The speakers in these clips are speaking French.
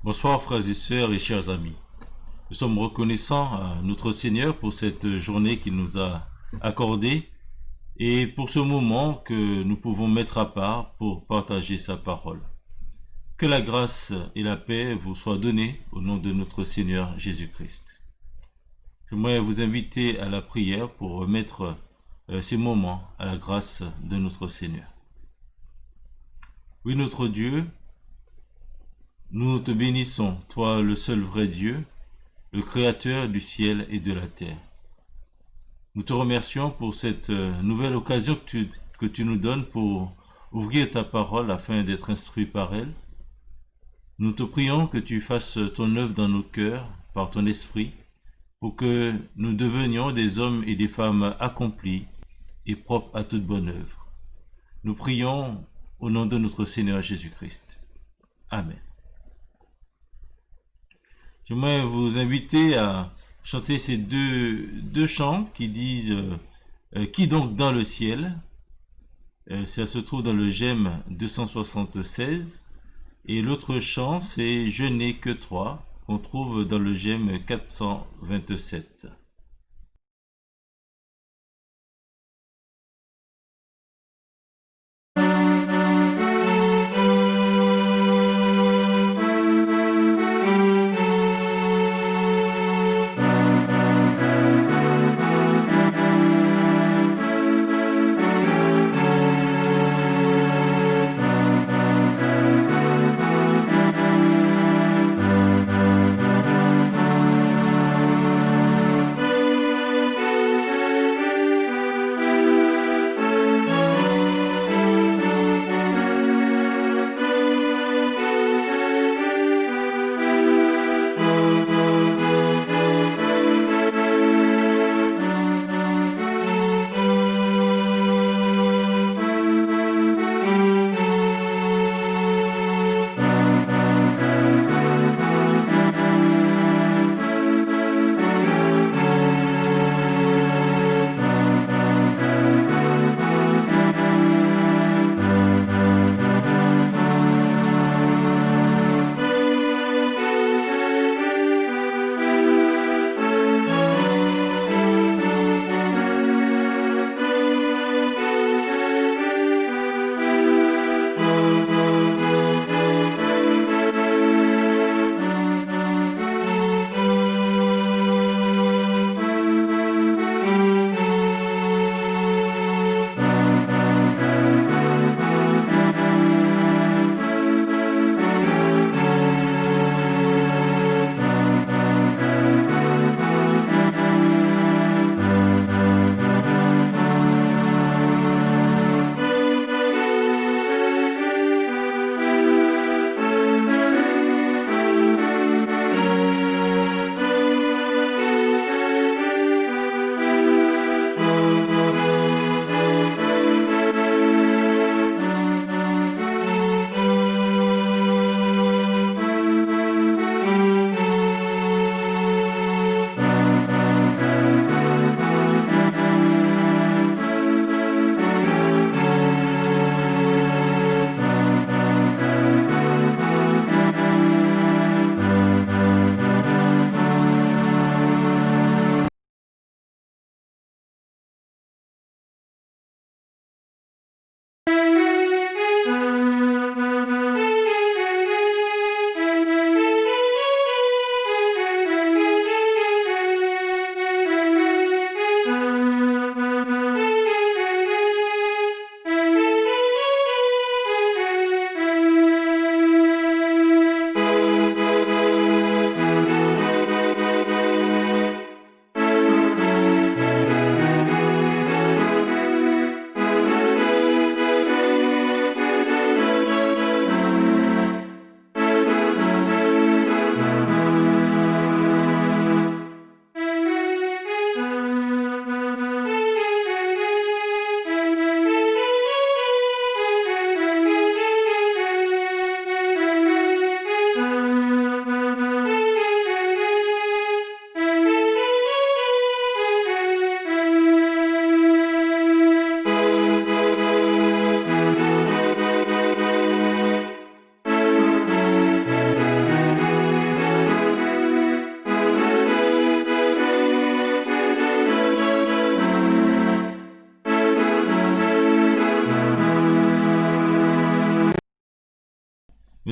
Bonsoir frères et sœurs et chers amis. Nous sommes reconnaissants à notre Seigneur pour cette journée qu'il nous a accordée et pour ce moment que nous pouvons mettre à part pour partager sa parole. Que la grâce et la paix vous soient données au nom de notre Seigneur Jésus-Christ. J'aimerais vous inviter à la prière pour remettre ces moments à la grâce de notre Seigneur. Oui, notre Dieu, nous te bénissons, toi le seul vrai Dieu, le Créateur du ciel et de la terre. Nous te remercions pour cette nouvelle occasion que tu nous donnes pour ouvrir ta parole afin d'être instruit par elle. Nous te prions que tu fasses ton œuvre dans nos cœurs par ton esprit pour que nous devenions des hommes et des femmes accomplis et propres à toute bonne œuvre. Nous prions au nom de notre Seigneur Jésus-Christ. Amen. J'aimerais vous inviter à chanter ces deux chants qui disent Qui donc dans le ciel ça se trouve dans le GEM 276. Et l'autre chant, c'est Je n'ai que toi, qu'on trouve dans le GEM 427.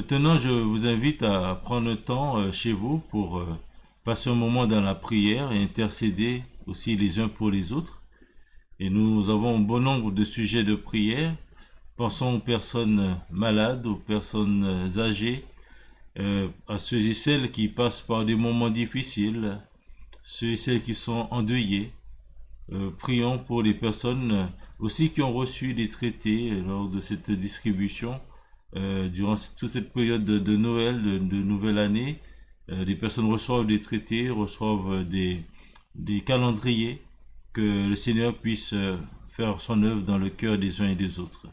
Maintenant, je vous invite à prendre un temps chez vous pour passer un moment dans la prière et intercéder aussi les uns pour les autres. Et nous avons un bon nombre de sujets de prière. Pensons aux personnes malades, aux personnes âgées, à ceux et celles qui passent par des moments difficiles, ceux et celles qui sont endeuillés. Prions pour les personnes aussi qui ont reçu des traités lors de cette distribution, durant toute cette période de Noël, de nouvelle année. Les personnes reçoivent des traités, reçoivent des calendriers, que le Seigneur puisse faire son œuvre dans le cœur des uns et des autres.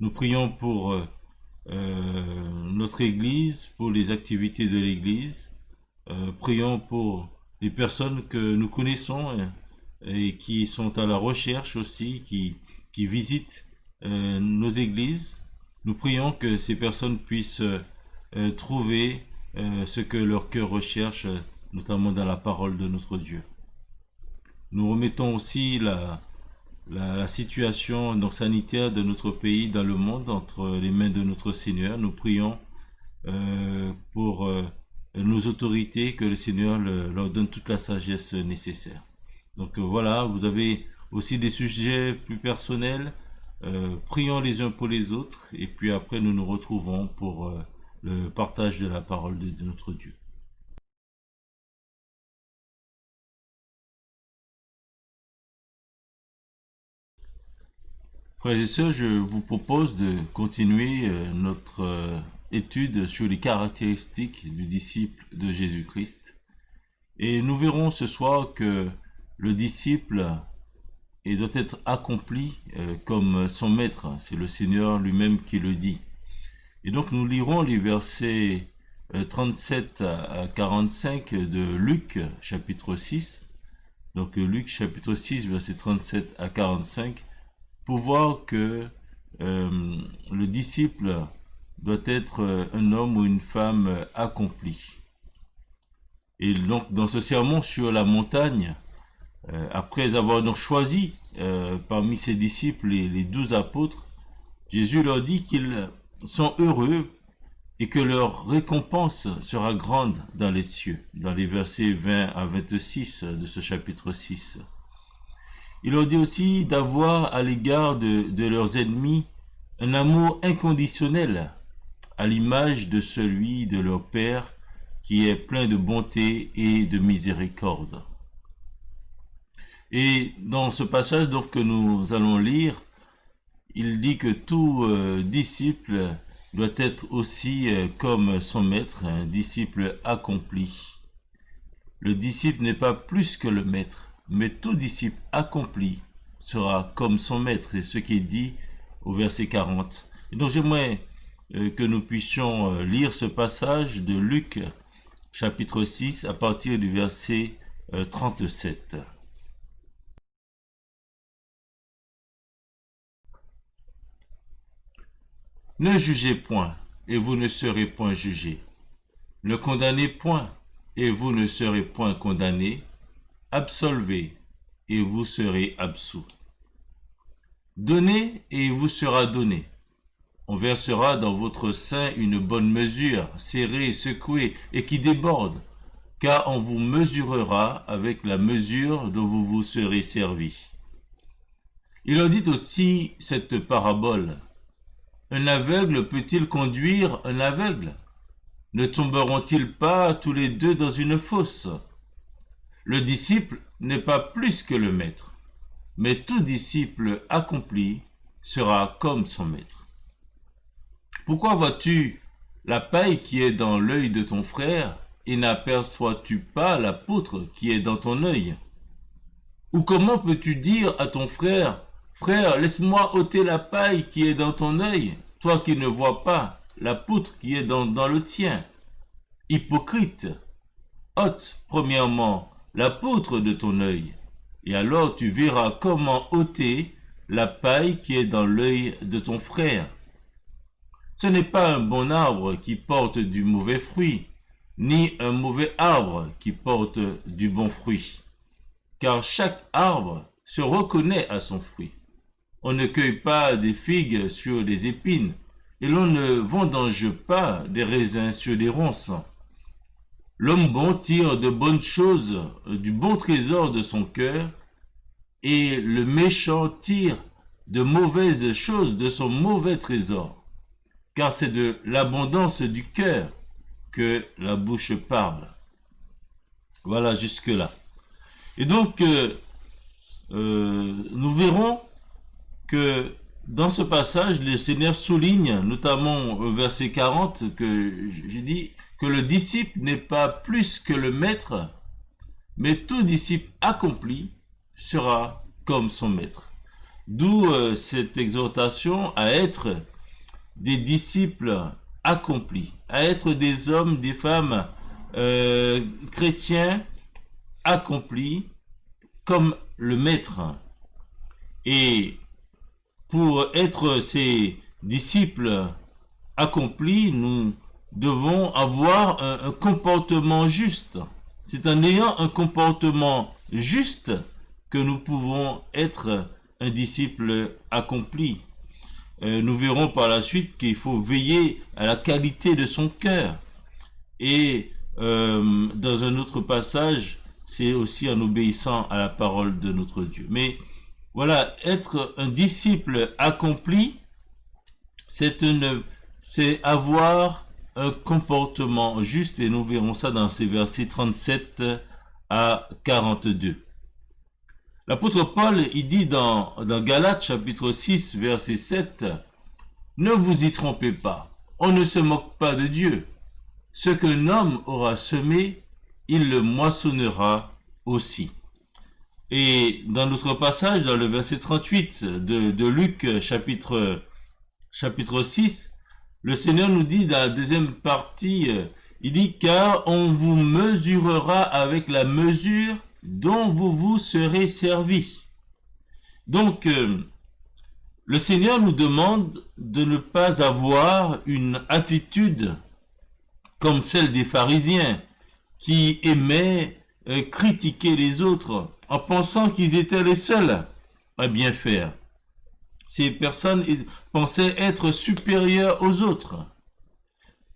Nous prions pour notre Église, pour les activités de l'Église. Prions pour les personnes que nous connaissons et qui sont à la recherche aussi, qui visitent nos églises. Nous prions que ces personnes puissent trouver ce que leur cœur recherche, notamment dans la parole de notre Dieu. Nous remettons aussi la situation donc, sanitaire de notre pays dans le monde entre les mains de notre Seigneur. Nous prions pour nos autorités, que le Seigneur leur donne toute la sagesse nécessaire. Donc voilà, vous avez aussi des sujets plus personnels. Prions les uns pour les autres et puis après nous nous retrouvons pour le partage de la parole de notre Dieu. Frères et sœurs, je vous propose de continuer notre étude sur les caractéristiques du disciple de Jésus-Christ. Et nous verrons ce soir que le disciple doit être accompli comme son maître. C'est le Seigneur lui-même qui le dit. Et donc nous lirons les versets 37 à 45 de Luc chapitre 6. Donc Luc chapitre 6 versets 37 à 45 pour voir que le disciple doit être un homme ou une femme accompli. Et donc dans ce sermon sur la montagne, après avoir donc choisi parmi ses disciples les 12 apôtres, Jésus leur dit qu'ils sont heureux et que leur récompense sera grande dans les cieux, dans les versets 20 à 26 de ce chapitre 6. Il leur dit aussi d'avoir à l'égard de leurs ennemis un amour inconditionnel, à l'image de celui de leur Père qui est plein de bonté et de miséricorde. Et dans ce passage donc, que nous allons lire, il dit que tout disciple doit être aussi comme son maître, un disciple accompli. Le disciple n'est pas plus que le maître, mais tout disciple accompli sera comme son maître. C'est ce qui est dit au verset 40. Et donc j'aimerais que nous puissions lire ce passage de Luc chapitre 6 à partir du verset 37. Ne jugez point, et vous ne serez point jugés. Ne condamnez point, et vous ne serez point condamnés. Absolvez, et vous serez absous. Donnez, et il vous sera donné. On versera dans votre sein une bonne mesure, serrée, secouée, et qui déborde, car on vous mesurera avec la mesure dont vous vous serez servi. Il en dit aussi cette parabole. Un aveugle peut-il conduire un aveugle? Ne tomberont-ils pas tous les deux dans une fosse? Le disciple n'est pas plus que le maître, mais tout disciple accompli sera comme son maître. Pourquoi vois-tu la paille qui est dans l'œil de ton frère et n'aperçois-tu pas la poutre qui est dans ton œil? Ou comment peux-tu dire à ton frère, « Frère, laisse-moi ôter la paille qui est dans ton œil, toi qui ne vois pas la poutre qui est dans le tien. » Hypocrite, ôte premièrement la poutre de ton œil, et alors tu verras comment ôter la paille qui est dans l'œil de ton frère. Ce n'est pas un bon arbre qui porte du mauvais fruit, ni un mauvais arbre qui porte du bon fruit. Car chaque arbre se reconnaît à son fruit. On ne cueille pas des figues sur des épines, et l'on ne vendange pas des raisins sur des ronces. L'homme bon tire de bonnes choses du bon trésor de son cœur, et le méchant tire de mauvaises choses de son mauvais trésor, car c'est de l'abondance du cœur que la bouche parle. Voilà jusque-là. Et donc, nous verrons que dans ce passage, le Seigneur souligne, notamment au verset 40, que j'ai dit que le disciple n'est pas plus que le maître, mais tout disciple accompli sera comme son maître. D'où cette exhortation à être des disciples accomplis, à être des hommes, des femmes chrétiens accomplis comme le maître. Et pour être ces disciples accomplis, nous devons avoir un comportement juste. C'est en ayant un comportement juste que nous pouvons être un disciple accompli. Nous verrons par la suite qu'il faut veiller à la qualité de son cœur. Et dans un autre passage, c'est aussi en obéissant à la parole de notre Dieu. Mais voilà, être un disciple accompli, c'est avoir un comportement juste, et nous verrons ça dans ces versets 37 à 42. L'apôtre Paul, il dit dans Galates chapitre 6, verset 7, « Ne vous y trompez pas, on ne se moque pas de Dieu. Ce qu'un homme aura semé, il le moissonnera aussi. » Et dans notre passage, dans le verset 38 de Luc chapitre 6, le Seigneur nous dit dans la deuxième partie, il dit « Car on vous mesurera avec la mesure dont vous vous serez servi. » Donc, le Seigneur nous demande de ne pas avoir une attitude comme celle des pharisiens qui aimaient critiquer les autres en pensant qu'ils étaient les seuls à bien faire. Ces personnes pensaient être supérieures aux autres.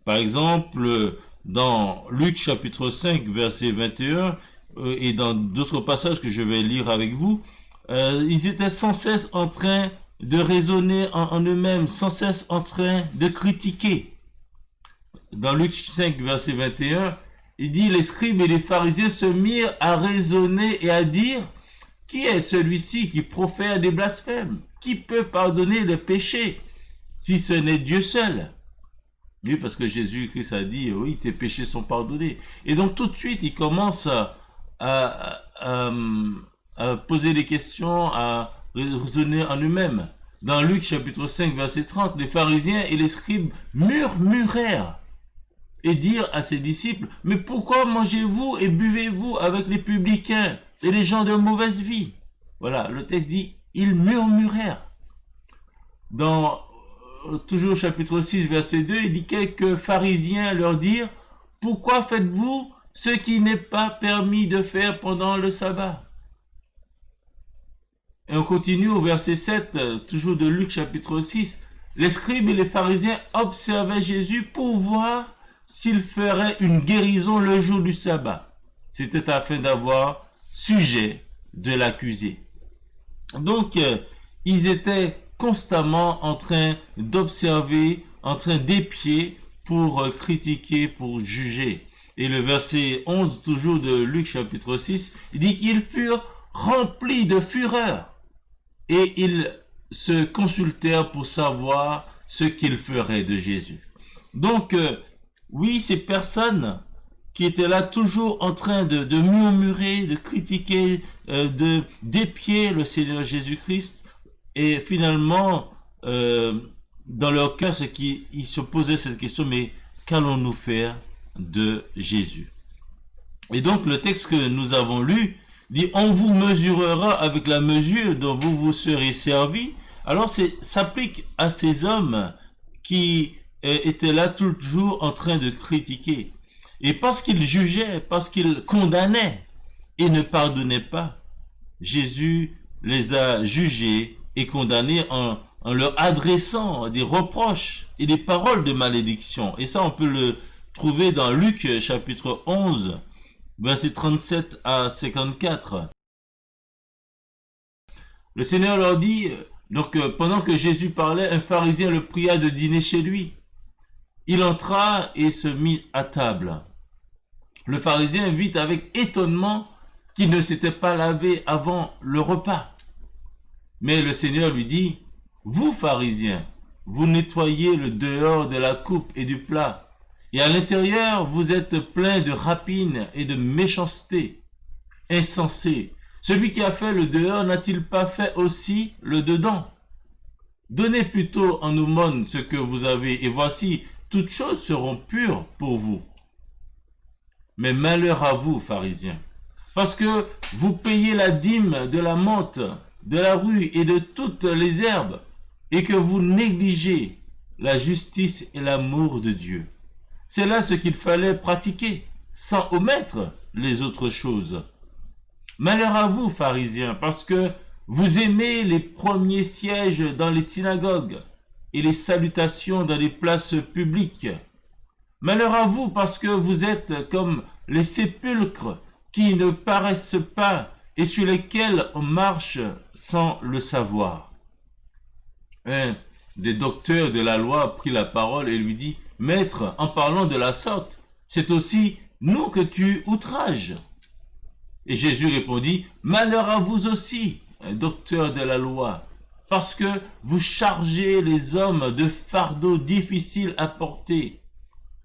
Par exemple, dans Luc chapitre 5, verset 21, et dans d'autres passages que je vais lire avec vous, ils étaient sans cesse en train de raisonner en eux-mêmes, sans cesse en train de critiquer. Dans Luc 5, verset 21, il dit « Les scribes et les pharisiens se mirent à raisonner et à dire « Qui est celui-ci qui profère des blasphèmes? Qui peut pardonner les péchés si ce n'est Dieu seul ?» Oui, parce que Jésus-Christ a dit « Oui, tes péchés sont pardonnés. » Et donc tout de suite, il commence à poser des questions, à raisonner en eux-mêmes. Dans Luc chapitre 5, verset 30, les pharisiens et les scribes murmurèrent et dirent à ses disciples, « Mais pourquoi mangez-vous et buvez-vous avec les publicains et les gens de mauvaise vie ?» Voilà, le texte dit, ils murmurèrent. Dans toujours chapitre 6, verset 2, il dit, quelques pharisiens leur dirent, « Pourquoi faites-vous ce qui n'est pas permis de faire pendant le sabbat ?» Et on continue au verset 7, toujours de Luc chapitre 6, « Les scribes et les pharisiens observaient Jésus pour voir s'il ferait une guérison le jour du sabbat. » C'était afin d'avoir sujet de l'accuser. Donc, ils étaient constamment en train d'observer, en train d'épier pour critiquer, pour juger. Et le verset 11, toujours de Luc chapitre 6, il dit qu'ils furent remplis de fureur et ils se consultèrent pour savoir ce qu'ils feraient de Jésus. Donc, oui, ces personnes qui étaient là toujours en train de murmurer, de critiquer, d'épier le Seigneur Jésus-Christ, et finalement, dans leur cœur, c'est qu'ils se posaient cette question, mais qu'allons-nous faire de Jésus? Et donc, le texte que nous avons lu dit, on vous mesurera avec la mesure dont vous vous serez servi. Alors, s'applique à ces hommes qui étaient là toujours en train de critiquer. Et parce qu'ils jugeaient, parce qu'ils condamnaient et ne pardonnaient pas, Jésus les a jugés et condamnés en en leur adressant des reproches et des paroles de malédiction. Et ça, on peut le trouver dans Luc chapitre 11, versets 37 à 54. Le Seigneur leur dit, donc pendant que Jésus parlait, un pharisien le pria de dîner chez lui. Il entra et se mit à table. Le pharisien vit avec étonnement qu'il ne s'était pas lavé avant le repas. Mais le Seigneur lui dit, vous pharisiens, vous nettoyez le dehors de la coupe et du plat, et à l'intérieur vous êtes pleins de rapine et de méchanceté. Insensé, celui qui a fait le dehors n'a-t-il pas fait aussi le dedans? Donnez plutôt en aumône ce que vous avez, et voici, toutes choses seront pures pour vous. Mais malheur à vous, pharisiens, parce que vous payez la dîme de la menthe, de la rue et de toutes les herbes, et que vous négligez la justice et l'amour de Dieu. C'est là ce qu'il fallait pratiquer, sans omettre les autres choses. Malheur à vous, pharisiens, parce que vous aimez les premiers sièges dans les synagogues et les salutations dans les places publiques. Malheur à vous, parce que vous êtes comme les sépulcres qui ne paraissent pas et sur lesquels on marche sans le savoir. Un des docteurs de la loi prit la parole et lui dit, « Maître, en parlant de la sorte, c'est aussi nous que tu outrages. » Et Jésus répondit, « Malheur à vous aussi, docteurs de la loi, parce que vous chargez les hommes de fardeaux difficiles à porter,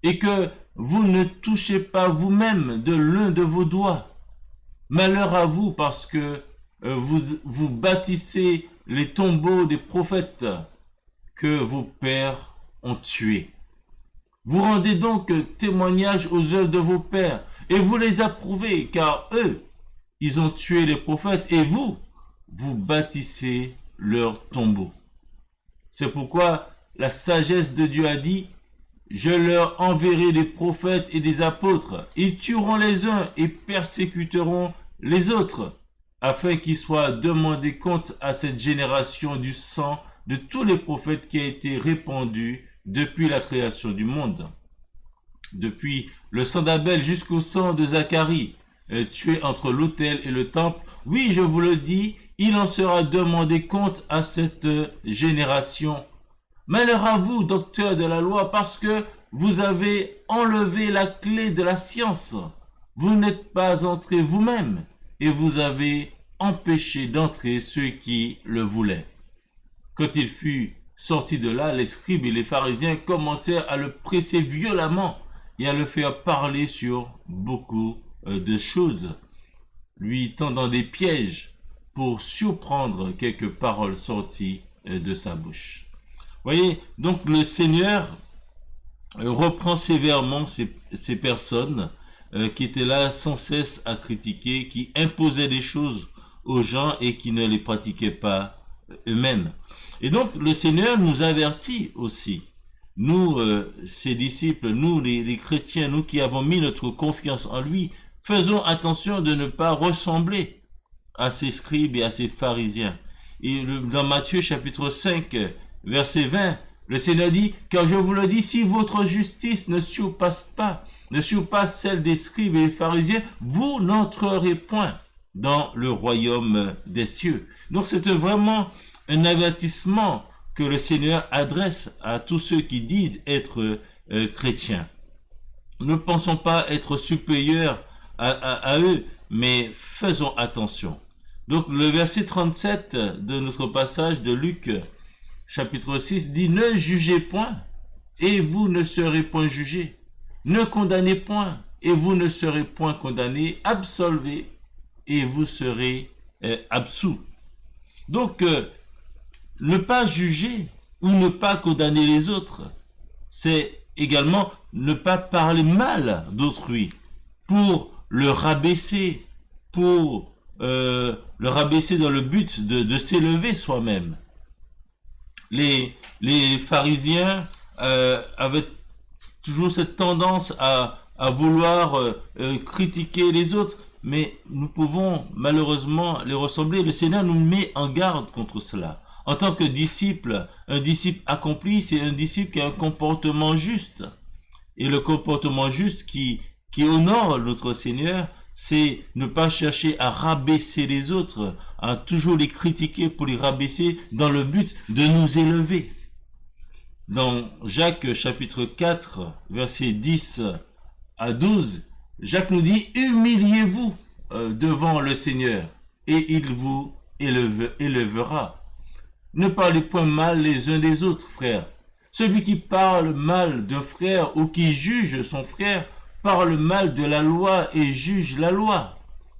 et que vous ne touchez pas vous-même de l'un de vos doigts. Malheur à vous parce que vous bâtissez les tombeaux des prophètes que vos pères ont tués. Vous rendez donc témoignage aux œuvres de vos pères et vous les approuvez, car eux, ils ont tué les prophètes et vous bâtissez leurs tombeaux. C'est pourquoi la sagesse de Dieu a dit, je leur enverrai des prophètes et des apôtres. Ils tueront les uns et persécuteront les autres, afin qu'il soit demandé compte à cette génération du sang de tous les prophètes qui a été répandu depuis la création du monde. Depuis le sang d'Abel jusqu'au sang de Zacharie, tué entre l'autel et le temple, oui, je vous le dis, il en sera demandé compte à cette génération. Malheur à vous, docteurs de la loi, parce que vous avez enlevé la clé de la science. Vous n'êtes pas entrés vous-même et vous avez empêché d'entrer ceux qui le voulaient. Quand il fut sorti de là, les scribes et les pharisiens commencèrent à le presser violemment et à le faire parler sur beaucoup de choses, lui tendant des pièges pour surprendre quelques paroles sorties de sa bouche. Voyez, donc le Seigneur reprend sévèrement ces personnes qui étaient là sans cesse à critiquer, qui imposaient des choses aux gens et qui ne les pratiquaient pas eux-mêmes. Et donc le Seigneur nous avertit aussi, nous, ses disciples, nous les chrétiens, nous qui avons mis notre confiance en lui, faisons attention de ne pas ressembler à ces scribes et à ces pharisiens. Et dans Matthieu chapitre 5, verset 20, le Seigneur dit, « Car je vous le dis, si votre justice ne surpasse celle des scribes et des pharisiens, vous n'entrerez point dans le royaume des cieux. » Donc c'est vraiment un avertissement que le Seigneur adresse à tous ceux qui disent être chrétiens. Ne pensons pas être supérieurs à eux, mais faisons attention. Donc le verset 37 de notre passage de Luc, chapitre 6, dit « Ne jugez point, et vous ne serez point jugés. Ne condamnez point, et vous ne serez point condamnés. Absolvez, et vous serez absous. » Donc, ne pas juger ou ne pas condamner les autres, c'est également ne pas parler mal d'autrui pour le rabaisser, dans le but de s'élever soi-même. Les pharisiens avaient toujours cette tendance à vouloir critiquer les autres, mais nous pouvons malheureusement les ressembler. Le Seigneur nous met en garde contre cela, en tant que disciple, un disciple accompli, c'est un disciple qui a un comportement juste. Et le comportement juste qui honore notre Seigneur, c'est ne pas chercher à rabaisser les autres, à toujours les critiquer pour les rabaisser dans le but de nous élever. Dans Jacques chapitre 4, versets 10 à 12, Jacques nous dit, humiliez-vous devant le Seigneur et il vous élèvera. Ne parlez point mal les uns des autres, frères. Celui qui parle mal d'un frère ou qui juge son frère parle mal de la loi et juge la loi.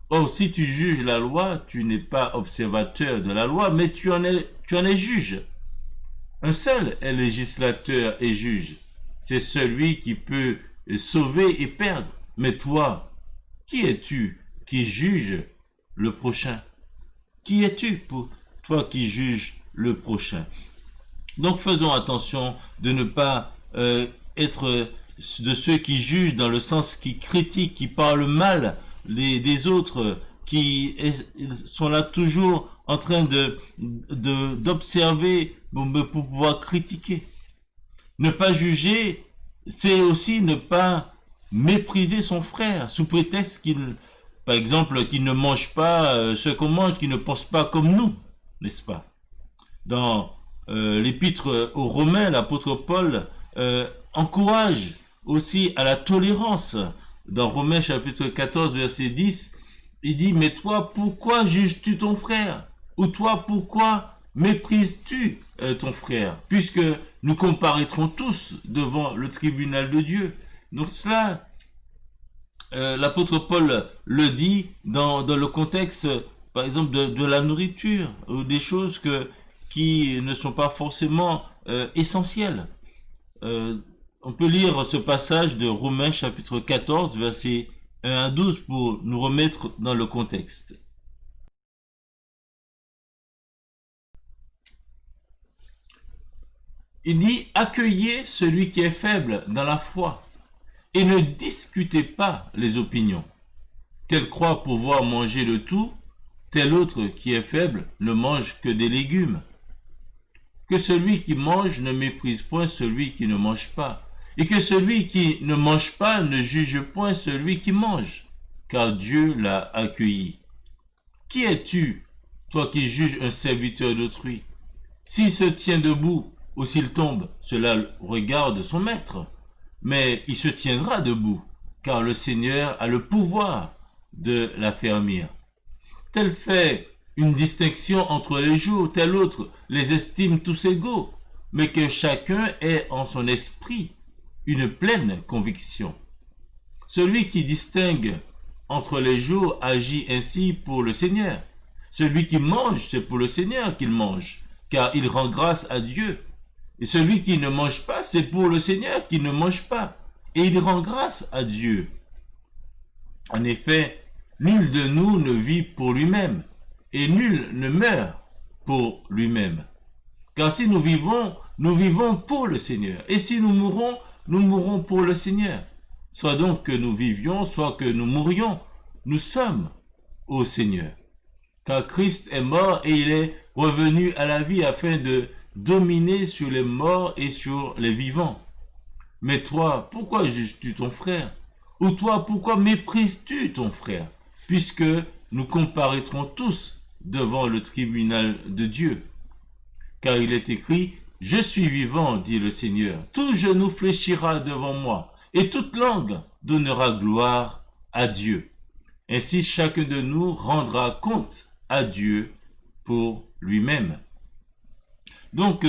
Or, si tu juges la loi, tu n'es pas observateur de la loi, mais tu en es juge. Un seul est législateur et juge. C'est celui qui peut sauver et perdre. Mais toi, qui es-tu qui juge le prochain? Qui es-tu pour toi qui juge le prochain? Donc faisons attention de ne pas être de ceux qui jugent dans le sens qui critiquent, qui parlent mal des autres, qui sont là toujours en train d'observer pour pouvoir critiquer. Ne pas juger, c'est aussi ne pas mépriser son frère sous prétexte par exemple, qu'il ne mange pas ce qu'on mange, qu'il ne pense pas comme nous, n'est-ce pas? Dans l'épître aux Romains, l'apôtre Paul encourage aussi à la tolérance. Dans Romains chapitre 14, verset 10, il dit, mais toi, pourquoi juges-tu ton frère? Ou toi, pourquoi méprises-tu ton frère? Puisque nous comparaîtrons tous devant le tribunal de Dieu. Donc cela, l'apôtre Paul le dit dans le contexte, par exemple, de la nourriture, ou des choses qui ne sont pas forcément essentielles. On peut lire ce passage de Romains chapitre 14, versets 1 à 12 pour nous remettre dans le contexte. Il dit, accueillez celui qui est faible dans la foi et ne discutez pas les opinions. Tel croit pouvoir manger le tout, tel autre qui est faible ne mange que des légumes. Que celui qui mange ne méprise point celui qui ne mange pas, et que celui qui ne mange pas ne juge point celui qui mange, car Dieu l'a accueilli. Qui es-tu, toi qui juges un serviteur d'autrui? S'il se tient debout ou s'il tombe, cela regarde son maître, mais il se tiendra debout, car le Seigneur a le pouvoir de l'affermir. Tel fait une distinction entre les jours, tel autre les estime tous égaux, mais que chacun ait en son esprit une pleine conviction. Celui qui distingue entre les jours agit ainsi pour le Seigneur. Celui qui mange, c'est pour le Seigneur qu'il mange, car il rend grâce à Dieu. Et celui qui ne mange pas, c'est pour le Seigneur qui ne mange pas, et il rend grâce à Dieu. En effet, nul de nous ne vit pour lui-même, et nul ne meurt pour lui-même. Car si nous vivons pour le Seigneur. Et si nous mourrons pour le Seigneur. Soit donc que nous vivions, soit que nous mourions, nous sommes au Seigneur. Car Christ est mort et il est revenu à la vie afin de dominer sur les morts et sur les vivants. Mais toi, pourquoi juges-tu ton frère? Ou toi, pourquoi méprises-tu ton frère? Puisque nous comparaîtrons tous devant le tribunal de Dieu. Car il est écrit, « Je suis vivant, dit le Seigneur, tout genou fléchira devant moi, et toute langue donnera gloire à Dieu. Ainsi chacun de nous rendra compte à Dieu pour lui-même. » Donc,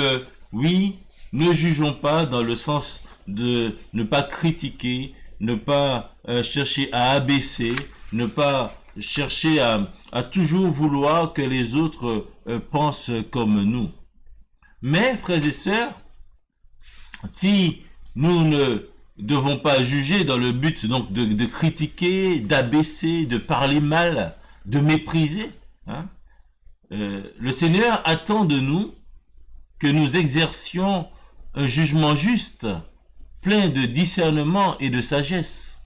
oui, ne jugeons pas dans le sens de ne pas critiquer, ne pas chercher à abaisser, ne pas chercher à toujours vouloir que les autres pensent comme nous. Mais, frères et sœurs, si nous ne devons pas juger dans le but donc de critiquer, d'abaisser, de parler mal, de mépriser, le Seigneur attend de nous que nous exercions un jugement juste, plein de discernement et de sagesse.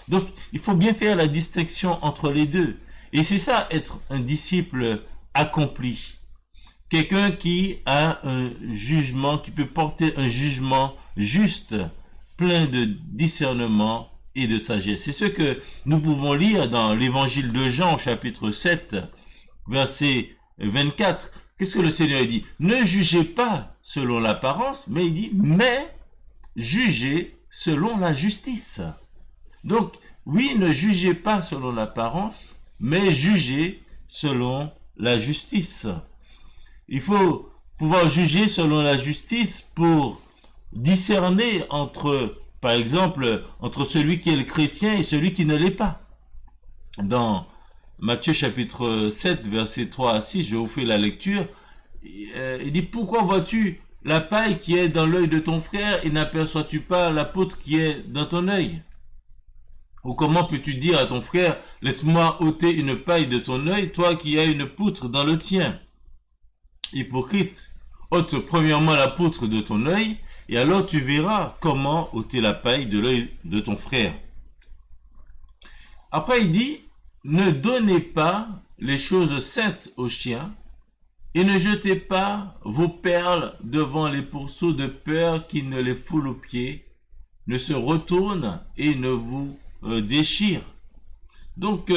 Donc, il faut bien faire la distinction entre les deux. Et c'est ça, être un disciple accompli. quelqu'un qui a un jugement, qui peut porter un jugement juste, plein de discernement et de sagesse. C'est ce que nous pouvons lire dans l'évangile de Jean, chapitre 7, verset 24. Qu'est-ce que le Seigneur dit? Ne jugez pas selon l'apparence, mais il dit, mais jugez selon la justice. Donc, oui, ne jugez pas selon l'apparence, mais jugez selon la justice. Il faut pouvoir juger selon la justice pour discerner entre, par exemple, entre celui qui est le chrétien et celui qui ne l'est pas. Dans Matthieu chapitre 7, versets 3 à 6, je vous fais la lecture. Il dit, pourquoi vois-tu la paille qui est dans l'œil de ton frère et n'aperçois-tu pas la poutre qui est dans ton œil? Ou comment peux-tu dire à ton frère, laisse-moi ôter une paille de ton œil, toi qui as une poutre dans le tien? Hypocrite, ôte premièrement la poutre de ton œil, et alors tu verras comment ôter la paille de l'œil de ton frère. Après il dit, ne donnez pas les choses saintes aux chiens, et ne jetez pas vos perles devant les pourceaux de peur qu'ils ne les foulent aux pieds, ne se retournent et ne vous déchirent. Donc,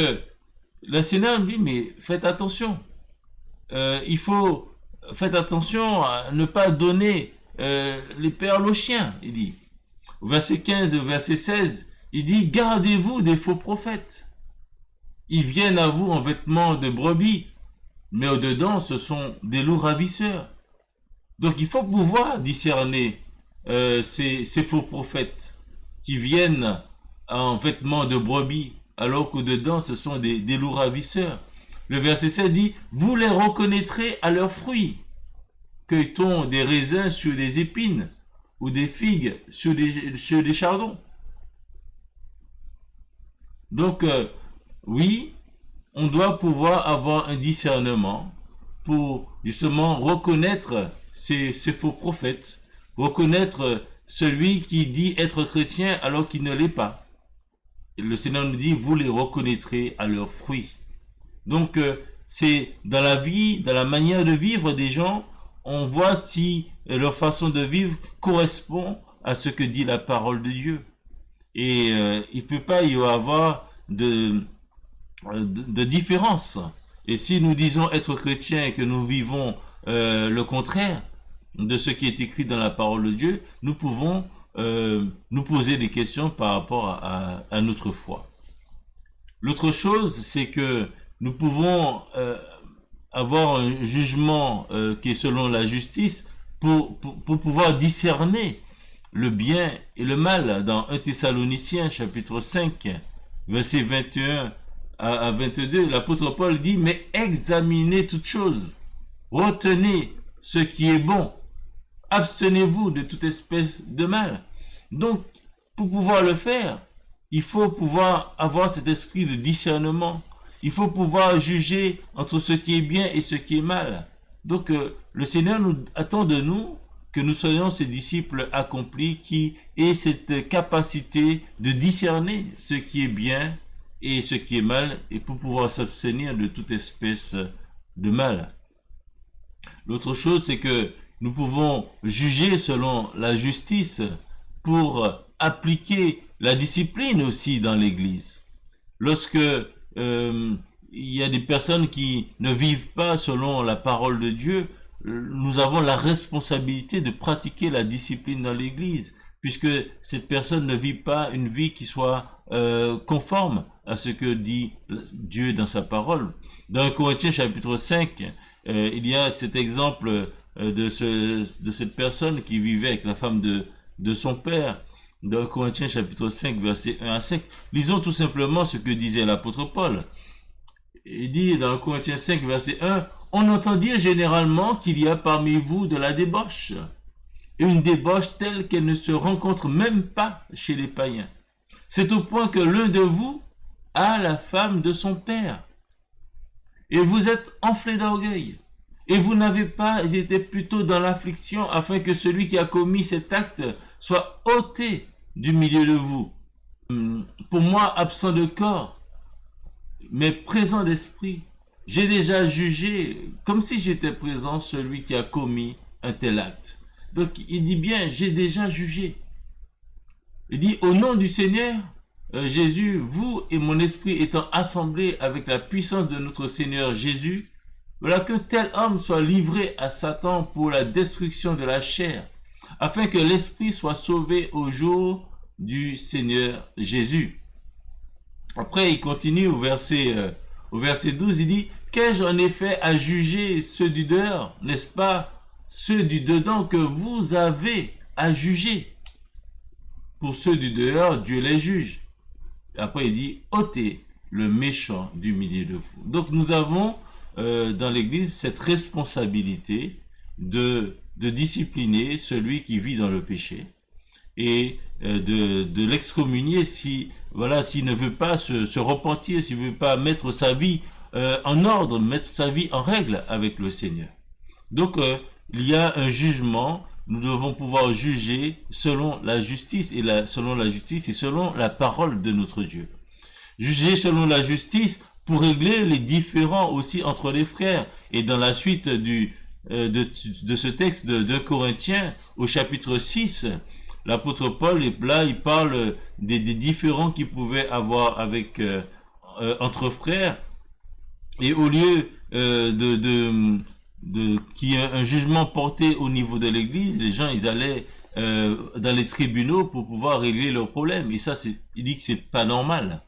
le Seigneur dit, mais faites attention. Faites attention à ne pas donner les perles aux chiens, il dit. Au verset 15, au verset 16, il dit, gardez-vous des faux prophètes. Ils viennent à vous en vêtements de brebis, mais au-dedans, ce sont des loups ravisseurs. Donc, il faut pouvoir discerner ces faux prophètes qui viennent en vêtements de brebis, alors qu'au-dedans, ce sont des loups ravisseurs. Le verset 7 dit, vous les reconnaîtrez à leurs fruits. Cueille-t-on des raisins sur des épines ou des figues sur des chardons? Donc, oui, on doit pouvoir avoir un discernement pour justement reconnaître ces faux prophètes, reconnaître celui qui dit être chrétien alors qu'il ne l'est pas. Et le Seigneur nous dit, vous les reconnaîtrez à leurs fruits. Donc, c'est dans la vie, dans la manière de vivre des gens, on voit si leur façon de vivre correspond à ce que dit la parole de Dieu. Et il ne peut pas y avoir de différence. Et si nous disons être chrétiens et que nous vivons le contraire de ce qui est écrit dans la parole de Dieu, nous pouvons nous poser des questions par rapport à notre foi. L'autre chose, c'est que nous pouvons avoir un jugement qui est selon la justice pour pouvoir discerner le bien et le mal. Dans 1 Thessaloniciens chapitre 5, versets 21 à 22, l'apôtre Paul dit, mais examinez toutes choses, retenez ce qui est bon, abstenez-vous de toute espèce de mal. Donc, pour pouvoir le faire, il faut pouvoir avoir cet esprit de discernement. Il faut pouvoir juger entre ce qui est bien et ce qui est mal. Donc, le Seigneur nous attend de nous que nous soyons ses disciples accomplis qui aient cette capacité de discerner ce qui est bien et ce qui est mal, et pour pouvoir s'abstenir de toute espèce de mal. L'autre chose, c'est que nous pouvons juger selon la justice pour appliquer la discipline aussi dans l'Église. Lorsque il y a des personnes qui ne vivent pas selon la parole de Dieu, nous avons la responsabilité de pratiquer la discipline dans l'Église, puisque cette personne ne vit pas une vie qui soit conforme à ce que dit Dieu dans sa parole. Dans Corinthiens chapitre 5, il y a cet exemple de cette personne qui vivait avec la femme de son père. Dans Corinthiens chapitre 5, verset 1 à 5, lisons tout simplement ce que disait l'apôtre Paul. Il dit dans Corinthiens 5, verset 1, « On entend dire généralement qu'il y a parmi vous de la débauche, une débauche telle qu'elle ne se rencontre même pas chez les païens. C'est au point que l'un de vous a la femme de son père, et vous êtes enflé d'orgueil, et vous n'avez pas été plutôt dans l'affliction afin que celui qui a commis cet acte soit ôté du milieu de vous. Pour moi, absent de corps, mais présent d'esprit, j'ai déjà jugé, comme si j'étais présent, celui qui a commis un tel acte. Donc il dit bien, j'ai déjà jugé. Il dit, au nom du Seigneur, Jésus, vous et mon esprit étant assemblés avec la puissance de notre Seigneur Jésus, voilà que tel homme soit livré à Satan pour la destruction de la chair, afin que l'esprit soit sauvé au jour du Seigneur Jésus. Après, il continue au verset 12, il dit, qu'ai-je en effet à juger ceux du dehors, n'est-ce pas ceux du dedans que vous avez à juger? Pour ceux du dehors, Dieu les juge. Et après, il dit, ôtez le méchant du milieu de vous. Donc, nous avons dans l'Église cette responsabilité de discipliner celui qui vit dans le péché et de l'excommunier s'il ne veut pas se repentir, s'il ne veut pas mettre sa vie en ordre, mettre sa vie en règle avec le Seigneur. Donc, il y a un jugement. Nous devons pouvoir juger selon la justice et selon la parole de notre Dieu. Juger selon la justice pour régler les différends aussi entre les frères. Et dans la suite de ce texte de 2 Corinthiens, au chapitre 6, l'apôtre Paul est là, il parle des différends qu'il pouvait avoir entre frères. Et au lieu qu'il y ait un jugement porté au niveau de l'Église, les gens ils allaient dans les tribunaux pour pouvoir régler leurs problèmes. Et ça, il dit que c'est pas normal.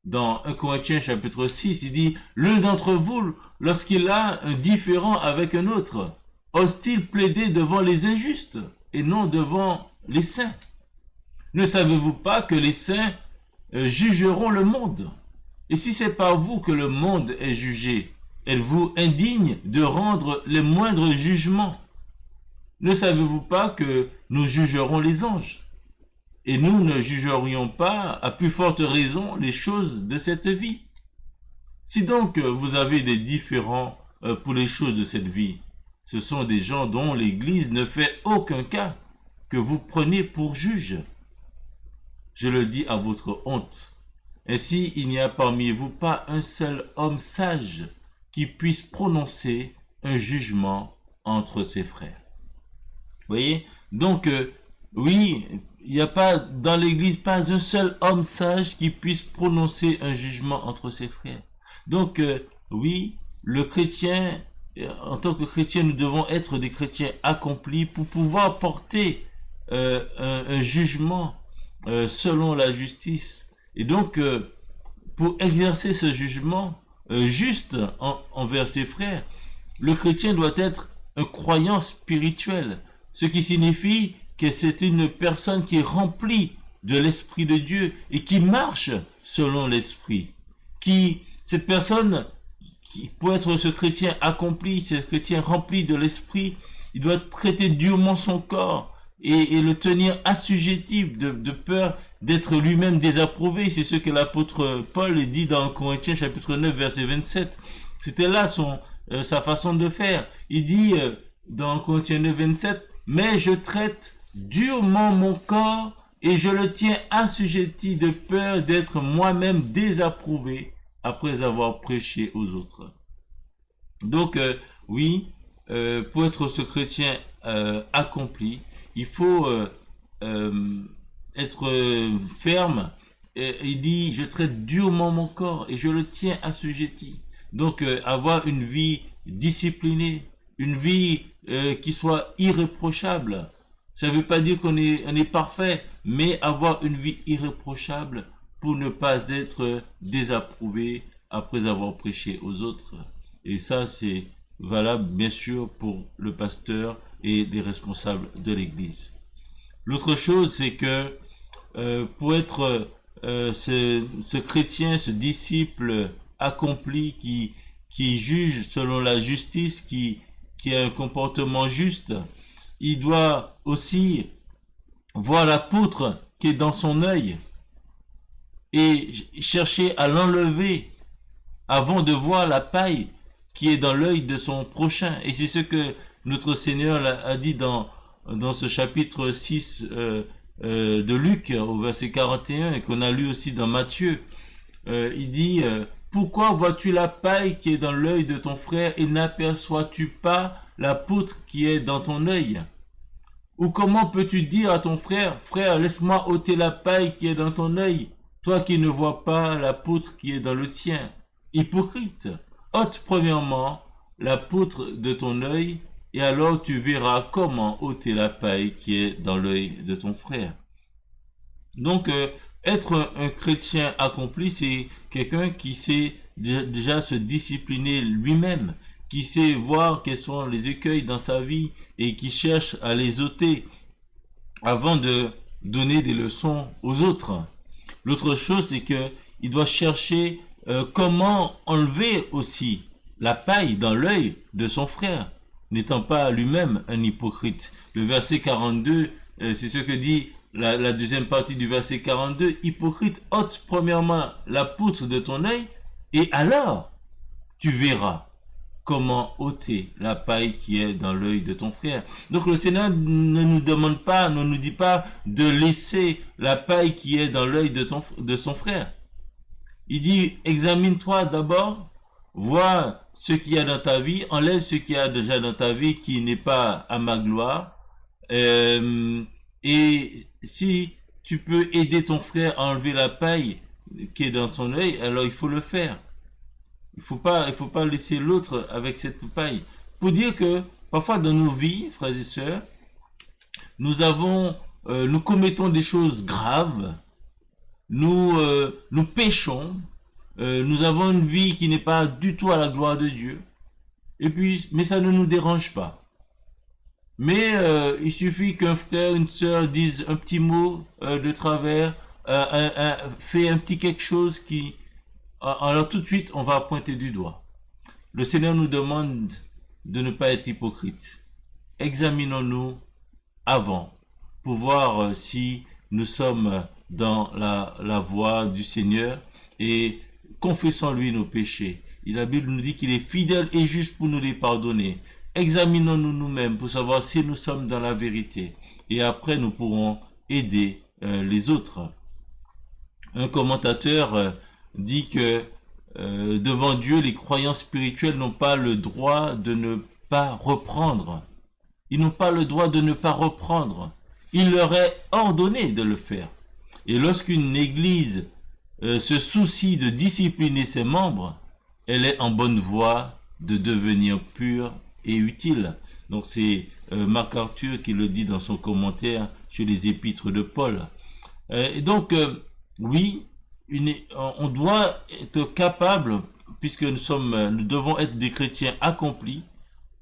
Dans 1 Corinthiens chapitre 6, il dit, l'un d'entre vous, lorsqu'il a un différend avec un autre, ose-t-il plaider devant les injustes et non devant les saints? Ne savez-vous pas que les saints jugeront le monde? Et si c'est par vous que le monde est jugé, êtes-vous indigne de rendre les moindres jugements? Ne savez-vous pas que nous jugerons les anges? Et nous ne jugerions pas, à plus forte raison, les choses de cette vie? Si donc vous avez des différends pour les choses de cette vie, ce sont des gens dont l'Église ne fait aucun cas que vous prenez pour juge. Je le dis à votre honte. Ainsi, il n'y a parmi vous pas un seul homme sage qui puisse prononcer un jugement entre ses frères. Vous voyez? Donc, oui, il n'y a pas dans l'Église pas un seul homme sage qui puisse prononcer un jugement entre ses frères. Donc, oui, le chrétien, en tant que chrétien, nous devons être des chrétiens accomplis pour pouvoir porter un jugement selon la justice. Et donc, pour exercer ce jugement juste envers ses frères, le chrétien doit être un croyant spirituel, ce qui signifie que c'est une personne qui est remplie de l'Esprit de Dieu et qui marche selon l'Esprit. Cette personne, pour être ce chrétien accompli, ce chrétien rempli de l'Esprit, il doit traiter durement son corps et le tenir assujetti de peur d'être lui-même désapprouvé. C'est ce que l'apôtre Paul dit dans Corinthiens chapitre 9 verset 27. C'était là sa façon de faire. Il dit dans Corinthiens 9 27, mais je traite durement mon corps et je le tiens assujetti de peur d'être moi-même désapprouvé après avoir prêché aux autres. Donc oui, pour être ce chrétien accompli, il faut être ferme. Il dit, je traite durement mon corps et je le tiens assujetti. Donc avoir une vie disciplinée, une vie qui soit irréprochable. Ça ne veut pas dire qu'on est parfait, mais avoir une vie irréprochable pour ne pas être désapprouvé après avoir prêché aux autres. Et ça, c'est valable bien sûr pour le pasteur et les responsables de l'Église. L'autre chose, c'est que pour être ce chrétien, ce disciple accompli qui juge selon la justice, qui a un comportement juste, il doit aussi voir la poutre qui est dans son œil et chercher à l'enlever avant de voir la paille qui est dans l'œil de son prochain. Et c'est ce que notre Seigneur a dit dans ce chapitre 6 de Luc, au verset 41, et qu'on a lu aussi dans Matthieu. Il dit, Pourquoi vois-tu la paille qui est dans l'œil de ton frère et n'aperçois-tu pas la poutre qui est dans ton œil? Ou comment peux-tu dire à ton frère, frère, laisse-moi ôter la paille qui est dans ton œil, toi qui ne vois pas la poutre qui est dans le tien? Hypocrite, ôte premièrement la poutre de ton œil, et alors tu verras comment ôter la paille qui est dans l'œil de ton frère. Donc, être un chrétien accompli, c'est quelqu'un qui sait déjà se discipliner lui-même, qui sait voir quels sont les écueils dans sa vie et qui cherche à les ôter avant de donner des leçons aux autres. L'autre chose, c'est que il doit chercher comment enlever aussi la paille dans l'œil de son frère, n'étant pas lui-même un hypocrite. Le verset 42, c'est ce que dit la deuxième partie du verset 42. Hypocrite, ôte premièrement la poutre de ton œil, et alors tu verras comment ôter la paille qui est dans l'œil de ton frère. Donc le Seigneur ne nous demande pas, ne nous dit pas de laisser la paille qui est dans l'œil de son frère. Il dit, examine-toi d'abord, vois ce qu'il y a dans ta vie, enlève ce qu'il y a déjà dans ta vie qui n'est pas à ma gloire. Et si tu peux aider ton frère à enlever la paille qui est dans son œil, alors il faut le faire. Il faut pas laisser l'autre avec cette paille. Pour dire que parfois dans nos vies, frères et sœurs, nous commettons des choses graves, nous péchons, nous avons une vie qui n'est pas du tout à la gloire de Dieu. Et puis, mais ça ne nous dérange pas. Mais il suffit qu'un frère, une sœur dise un petit mot de travers, fait un petit quelque chose qui, alors tout de suite, on va pointer du doigt. Le Seigneur nous demande de ne pas être hypocrite. Examinons-nous avant pour voir si nous sommes dans la voie du Seigneur et confessons-lui nos péchés. Et la Bible nous dit qu'il est fidèle et juste pour nous les pardonner. Examinons-nous nous-mêmes pour savoir si nous sommes dans la vérité. Et après, nous pourrons aider les autres. Un commentateur dit que devant Dieu, les croyants spirituels n'ont pas le droit de ne pas reprendre. Ils n'ont pas le droit de ne pas reprendre. Il leur est ordonné de le faire. Et lorsqu'une église se soucie de discipliner ses membres, elle est en bonne voie de devenir pure et utile. Donc c'est MacArthur qui le dit dans son commentaire sur les épîtres de Paul. Et donc, oui, on doit être capable, puisque nous devons être des chrétiens accomplis,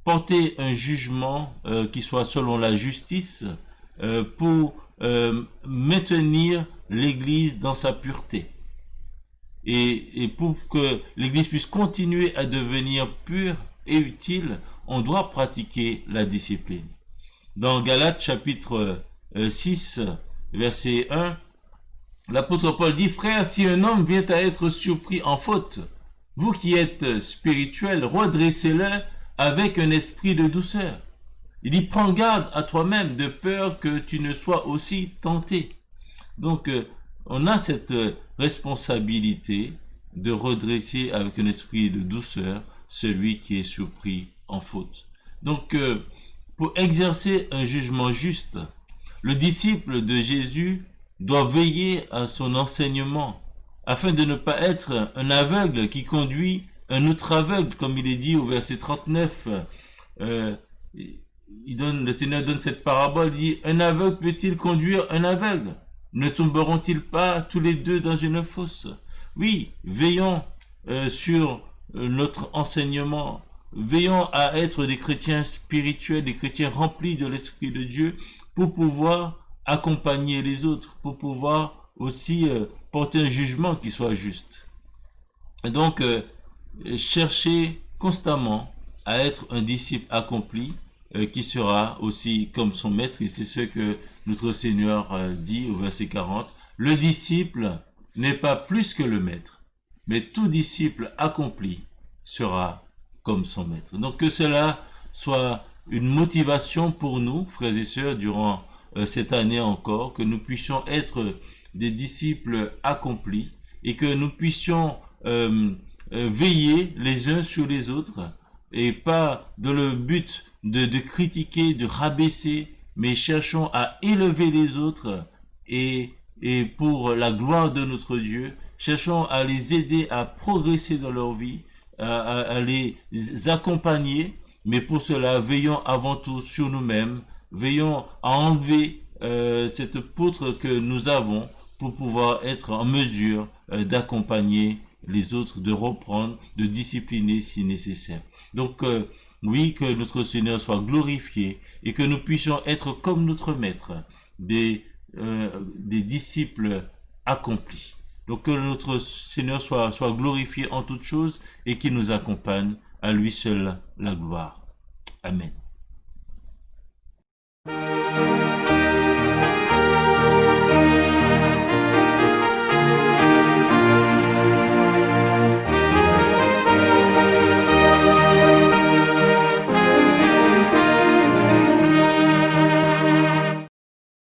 porter un jugement qui soit selon la justice pour maintenir l'Église dans sa pureté. Et pour que l'Église puisse continuer à devenir pure et utile, on doit pratiquer la discipline. Dans Galates chapitre 6, verset 1, l'apôtre Paul dit, frère, si un homme vient à être surpris en faute, vous qui êtes spirituels, redressez-le avec un esprit de douceur. Il dit, prends garde à toi-même de peur que tu ne sois aussi tenté. Donc, on a cette responsabilité de redresser avec un esprit de douceur celui qui est surpris en faute. Donc, pour exercer un jugement juste, le disciple de Jésus doit veiller à son enseignement afin de ne pas être un aveugle qui conduit un autre aveugle, comme il est dit au verset 39. Le Seigneur donne cette parabole, il dit, un aveugle peut-il conduire un aveugle? Ne tomberont-ils pas tous les deux dans une fosse? Oui, veillons sur notre enseignement, veillons à être des chrétiens spirituels, des chrétiens remplis de l'Esprit de Dieu pour pouvoir accompagner les autres, pour pouvoir aussi porter un jugement qui soit juste. Et donc, chercher constamment à être un disciple accompli qui sera aussi comme son maître, et c'est ce que notre Seigneur dit au verset 40, le disciple n'est pas plus que le maître, mais tout disciple accompli sera comme son maître. Donc que cela soit une motivation pour nous, frères et sœurs, durant cette année encore, que nous puissions être des disciples accomplis et que nous puissions veiller les uns sur les autres et pas dans le but de critiquer, de rabaisser, mais cherchons à élever les autres et pour la gloire de notre Dieu, cherchons à les aider à progresser dans leur vie, à les accompagner, mais pour cela, veillons avant tout sur nous-mêmes, veillons à enlever cette poutre que nous avons pour pouvoir être en mesure d'accompagner les autres, de reprendre, de discipliner si nécessaire. Donc, oui, que notre Seigneur soit glorifié et que nous puissions être comme notre Maître, des disciples accomplis. Donc, que notre Seigneur soit glorifié en toutes choses et qu'il nous accompagne. À lui seul la gloire. Amen.